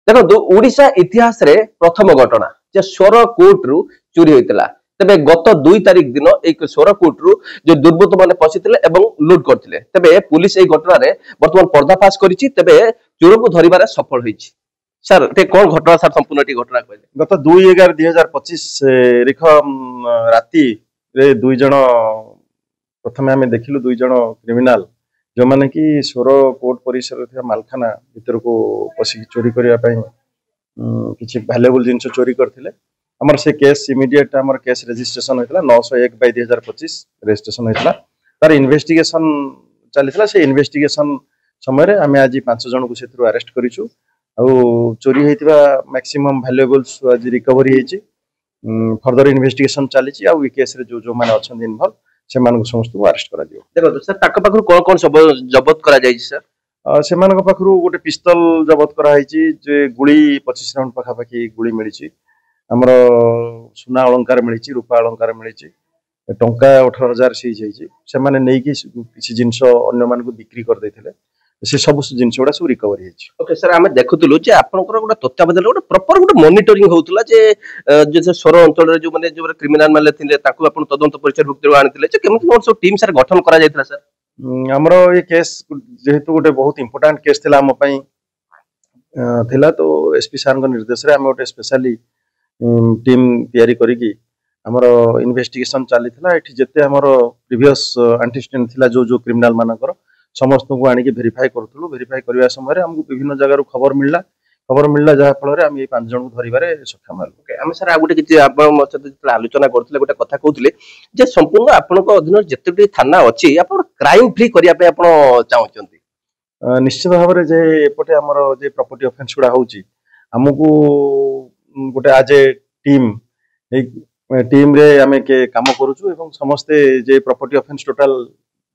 देखो ओडिशा इतिहास रे प्रथम घटना जे स्वर कोर्ट रु चोरी होइतला तबे गत 2 तारिख दिन एक स्वर कोर्ट रु जो दुर्बृत्त माने पसिथिले एवं लूट करथिले तबे पुलिस एई घटना रे वर्तमान पर्दाफाश करिछि तबे चोर को धरिबारे सफल होइछि सर ते कोन घटना सर संपूर्ण टी घटना कहले गत 2/11/2025 रिख राती रे दुई जण प्रथमे हमें देखिलु दुई जण क्रिमिनल जो माने कि स्वर कोर्ट परिसर थे मालखाना भीतर को पसी चोरी करिया पई किछि वैल्यूएबल जिंस चोरी करथिले हमर से केस इमीडिएट हमर केस रजिस्ट्रेशन होइतला 901/2025 रजिस्ट्रेशन होइतला तार इन्वेस्टिगेशन चलितला से इन्वेस्टिगेशन समय रे हमें आज 5 जण को सेथरु अरेस्ट करिछु आ चोरी हेतिबा मैक्सिमम वैल्यूएबल्स आज रिकवरी हेछि फर्दर इन्वेस्टिगेशन चलिछि आ इ केस रे जो जो माने अछन इन्वॉल्व से मानको समस्त को अरेस्ट करा दियो देखो सर ताका पाखरु कोन कोन सब जब्त करा जाइछि सर से मानको पाखरु गोटे पिस्तल जब्त करा हेछि जे गुली 25 राउंड पाखा पाखी गुली मिलिछि हमर सुना अलंकार मिलिछि रूपा अलंकार मिलिछि टंका 18000 सीज हेछि से माने नै कि किछि जिंस अन्य मानको बिक्री कर दैथिले से सब जिंस गुडा सब रिकवरी हेछि ओके सर हमें देखुतलु जे आपनकर गोटे तथ्याबदल गोटे प्रॉपर गोटे मॉनिटरिंग होउतला जे जे स्वर अंचल रे जो माने जो क्रिमिनल माले थिले ताकू आपन तदंत परिचय भुक्ति आनिथिले जे केमति कोन सब टीम सर गठन करा जायतिला सर हमरो ये केस जेहेतु गोटे बहुत इंपोर्टेंट केस थिला हम पई थिला तो एसपी सर को निर्देश रे हम गोटे स्पेशली टीम तयारी करी की हमरो इन्वेस्टिगेशन चली थिला एठी जते हमरो प्रीवियस एंटीस्टेंट थिला जो जो क्रिमिनल मानकर समस्त को आनी के वेरीफाई करथुलु वेरीफाई करबा समय रे हमको विभिन्न जगह रो खबर मिलला जहा फल रे हम ये 5 जण को धरिबारे सक्षम हल ओके हम सर आ गुटे किछि आपण मते आलोचना करथिले गोटे कथा कहउथिले जे संपूर्ण आपण को अधीन जतेटी थाना अछि आपण क्राइम फ्री करिया पे आपण चाहउचंती निश्चित भाव रे जे एपटे हमर जे प्रॉपर्टी ऑफेंस गुडा होउची हमको गोटे आज ए टीम रे हमें के काम करूछु एवं समस्त जे प्रॉपर्टी ऑफेंस टोटल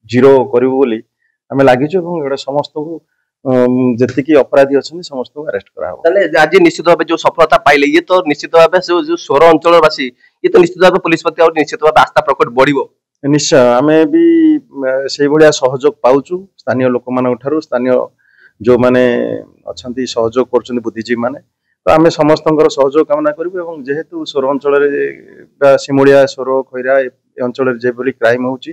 जीरो करिवो बोली हमें लागिछु एवं एडा समस्त को जति की अपराधी अछन समस्त को अरेस्ट करा हो तले आज निश्चित भाबे जो सफलता पाइले ये तो निश्चित भाबे जो स्वर अंचल वासी ये तो निश्चित भाबे पुलिस प्रति और निश्चित भाबे आस्था प्रकट बढ़िबो निश्चय हमें भी सेही बलिया सहयोग पाउछु स्थानीय लोक मान ठारू स्थानीय जो माने अछंती सहयोग करछन बुद्धिजीवी माने तो आमे समस्तंकर सहयोग कामना करबो एवं जेहेतु स्वर अंचल रे सिमुलिया स्वर खैरा अंचल रे जे बली क्राइम होउची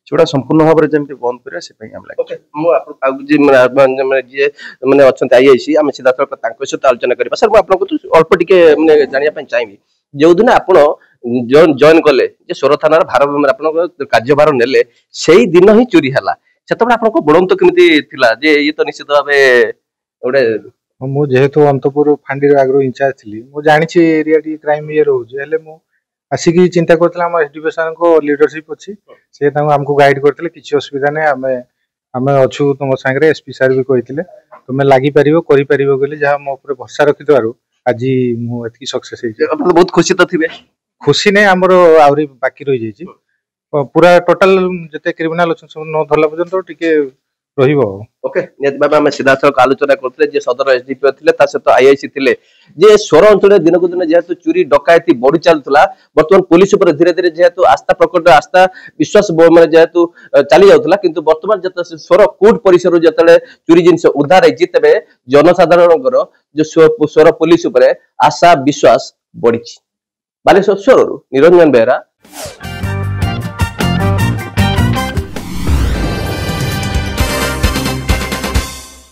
छोड़ा संपूर्ण भाव रे जेमति बंद करे से पई हम लाग ओके मु आप जे माने अछंती आईआईसी हम सीधा तक तांको सहित आलोचना करबा सर मु आपन को अल्प टिके माने जानिया पई चाहिबी जो दिन आपन जॉइन करले जे स्वर थाना रे भार आपन कार्यभार नेले सेही दिन ही चोरी हला सेतबे आपन को बडंत केमिति थिला जे ये तो निश्चित भाबे ओडे मु जेहेतु अंतपुर फांडी आगरो इंचार्ज थी मु जानि छी एरिया टी क्राइम ये रहू जे हेले मु आसिकी चिंता करथला हम एसडीपी सर को लीडरशिप अछि से तांको हमको गाइड करथले किछि असुविधा नै हमें अछु तुम संगे एसपी सर भी कहिथिले तुमे लागि परिबो करि परिबो गले जहा मो ऊपर भरोसा रखितवारु आज मु एतकी सक्सेस हे अपन बहुत खुशी तो थिबे खुशी नै हमरो आउरी बाकी रहि जाई छी पूरा टोटल जते क्रिमिनल अछि सब न धरला पर्यंत टिके रहिबो ओके नेत बाबा हम सीधा सड़क आलोचना करथले जे सदर एसडीपी थिले ता से तो आईआईसी थिले जे स्वर अंचल दिन को दिन जेहेतु चोरी डकायती बढ़ी चलतला वर्तमान पुलिस ऊपर धीरे धीरे जेहेतु आस्था प्रकट आस्था विश्वास माने जेहेतु चली जाउतला किंतु वर्तमान जत स्वर कोर्ट परिसर जतले चोरी जिंस उद्धार है जितबे जनसाधारणकर जो स्वर पुलिस ऊपर आशा विश्वास बढ़ी बालेश्वर स्वर निरंजन बेहरा।